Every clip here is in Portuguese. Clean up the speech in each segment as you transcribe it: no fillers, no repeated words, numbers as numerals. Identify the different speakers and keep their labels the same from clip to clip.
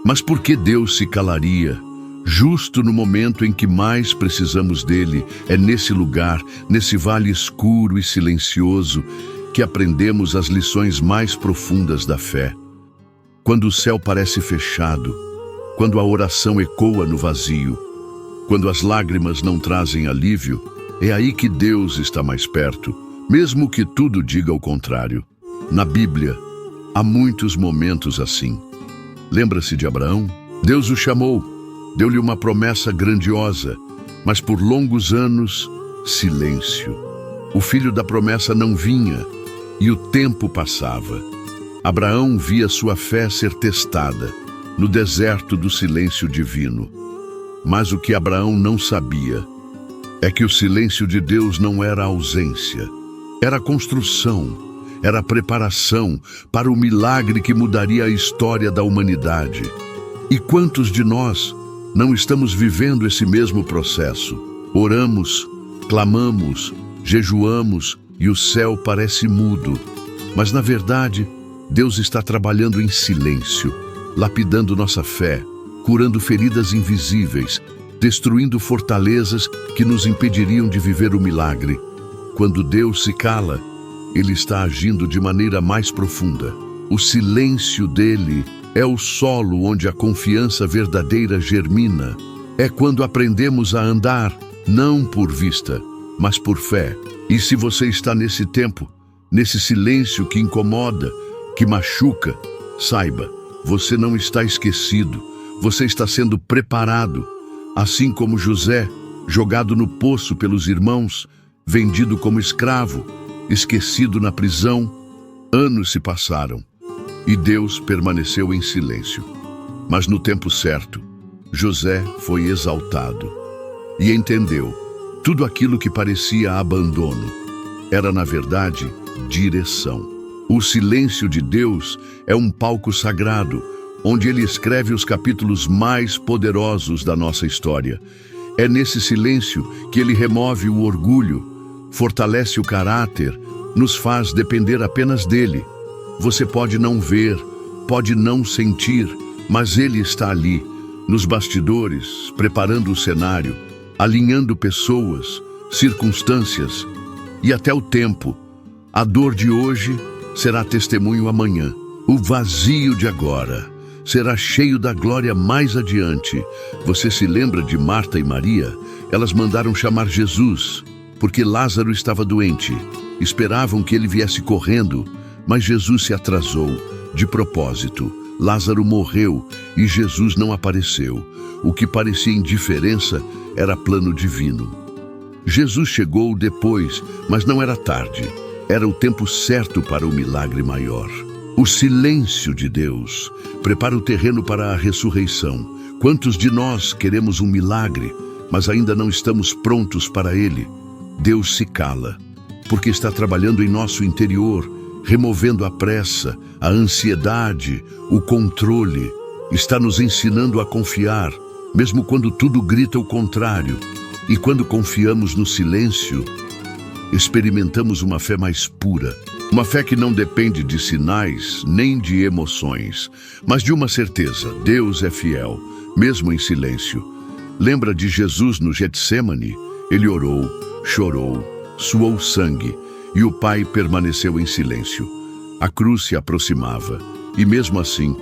Speaker 1: Mas por que Deus se calaria? Justo no momento em que mais precisamos dele, é nesse lugar, nesse vale escuro e silencioso, que aprendemos as lições mais profundas da fé. Quando o céu parece fechado, quando a oração ecoa no vazio, quando as lágrimas não trazem alívio, é aí que Deus está mais perto, mesmo que tudo diga o contrário. Na Bíblia, há muitos momentos assim. Lembra-se de Abraão? Deus o chamou, deu-lhe uma promessa grandiosa, mas por longos anos, silêncio. O filho da promessa não vinha e o tempo passava. Abraão via sua fé ser testada no deserto do silêncio divino. Mas o que Abraão não sabia é que o silêncio de Deus não era ausência, era construção, era preparação para o milagre que mudaria a história da humanidade. E quantos de nós não estamos vivendo esse mesmo processo? Oramos, clamamos, jejuamos e o céu parece mudo. Mas na verdade, Deus está trabalhando em silêncio, lapidando nossa fé, curando feridas invisíveis, destruindo fortalezas que nos impediriam de viver o milagre. Quando Deus se cala, Ele está agindo de maneira mais profunda. O silêncio dele é o solo onde a confiança verdadeira germina. É quando aprendemos a andar, não por vista, mas por fé. E se você está nesse tempo, nesse silêncio que incomoda, que machuca, saiba, você não está esquecido, você está sendo preparado. Assim como José, jogado no poço pelos irmãos, vendido como escravo, esquecido na prisão, anos se passaram e Deus permaneceu em silêncio. Mas no tempo certo, José foi exaltado e entendeu, tudo aquilo que parecia abandono era na verdade direção. O silêncio de Deus é um palco sagrado, onde Ele escreve os capítulos mais poderosos da nossa história. É nesse silêncio que Ele remove o orgulho, fortalece o caráter, nos faz depender apenas dEle. Você pode não ver, pode não sentir, mas Ele está ali, nos bastidores, preparando o cenário, alinhando pessoas, circunstâncias e até o tempo. A dor de hoje será testemunho amanhã. O vazio de agora será cheio da glória mais adiante. Você se lembra de Marta e Maria? Elas mandaram chamar Jesus, porque Lázaro estava doente. Esperavam que ele viesse correndo, mas Jesus se atrasou, de propósito. Lázaro morreu e Jesus não apareceu. O que parecia indiferença era plano divino. Jesus chegou depois, mas não era tarde. Era o tempo certo para o milagre maior. O silêncio de Deus prepara o terreno para a ressurreição. Quantos de nós queremos um milagre, mas ainda não estamos prontos para ele? Deus se cala, porque está trabalhando em nosso interior, removendo a pressa, a ansiedade, o controle. Está nos ensinando a confiar, mesmo quando tudo grita o contrário. E quando confiamos no silêncio, experimentamos uma fé mais pura. Uma fé que não depende de sinais nem de emoções, mas de uma certeza: Deus é fiel, mesmo em silêncio. Lembra de Jesus no Getsêmani? Ele orou, chorou, suou sangue e o Pai permaneceu em silêncio. A cruz se aproximava e mesmo assim,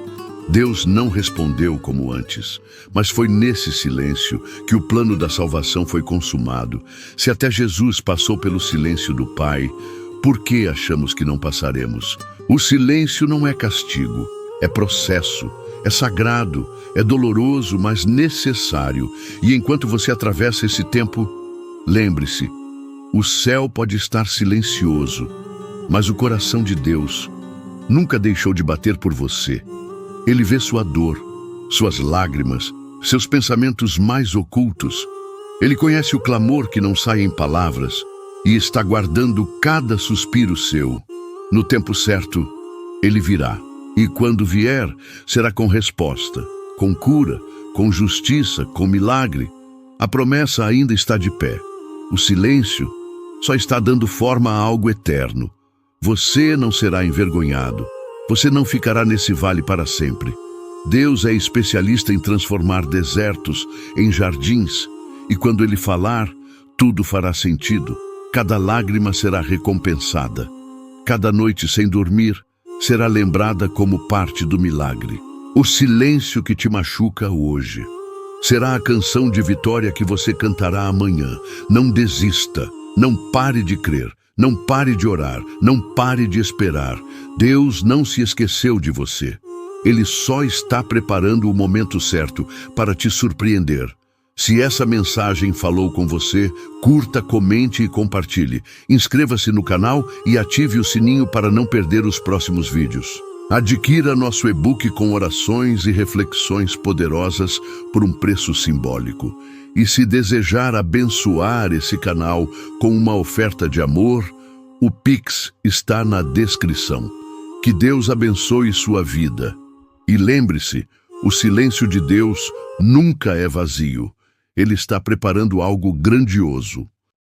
Speaker 1: Deus não respondeu como antes, mas foi nesse silêncio que o plano da salvação foi consumado. Se até Jesus passou pelo silêncio do Pai, por que achamos que não passaremos? O silêncio não é castigo, é processo, é sagrado, é doloroso, mas necessário. E enquanto você atravessa esse tempo, lembre-se, o céu pode estar silencioso, mas o coração de Deus nunca deixou de bater por você. Ele vê sua dor, suas lágrimas, seus pensamentos mais ocultos. Ele conhece o clamor que não sai em palavras e está guardando cada suspiro seu. No tempo certo, ele virá. E quando vier, será com resposta, com cura, com justiça, com milagre. A promessa ainda está de pé. O silêncio só está dando forma a algo eterno. Você não será envergonhado. Você não ficará nesse vale para sempre. Deus é especialista em transformar desertos em jardins, e quando Ele falar, tudo fará sentido. Cada lágrima será recompensada. Cada noite sem dormir será lembrada como parte do milagre. O silêncio que te machuca hoje será a canção de vitória que você cantará amanhã. Não desista, não pare de crer, não pare de orar, não pare de esperar. Deus não se esqueceu de você. Ele só está preparando o momento certo para te surpreender. Se essa mensagem falou com você, curta, comente e compartilhe. Inscreva-se no canal e ative o sininho para não perder os próximos vídeos. Adquira nosso e-book com orações e reflexões poderosas por um preço simbólico. E se desejar abençoar esse canal com uma oferta de amor, o Pix está na descrição. Que Deus abençoe sua vida. E lembre-se, o silêncio de Deus nunca é vazio. Ele está preparando algo grandioso.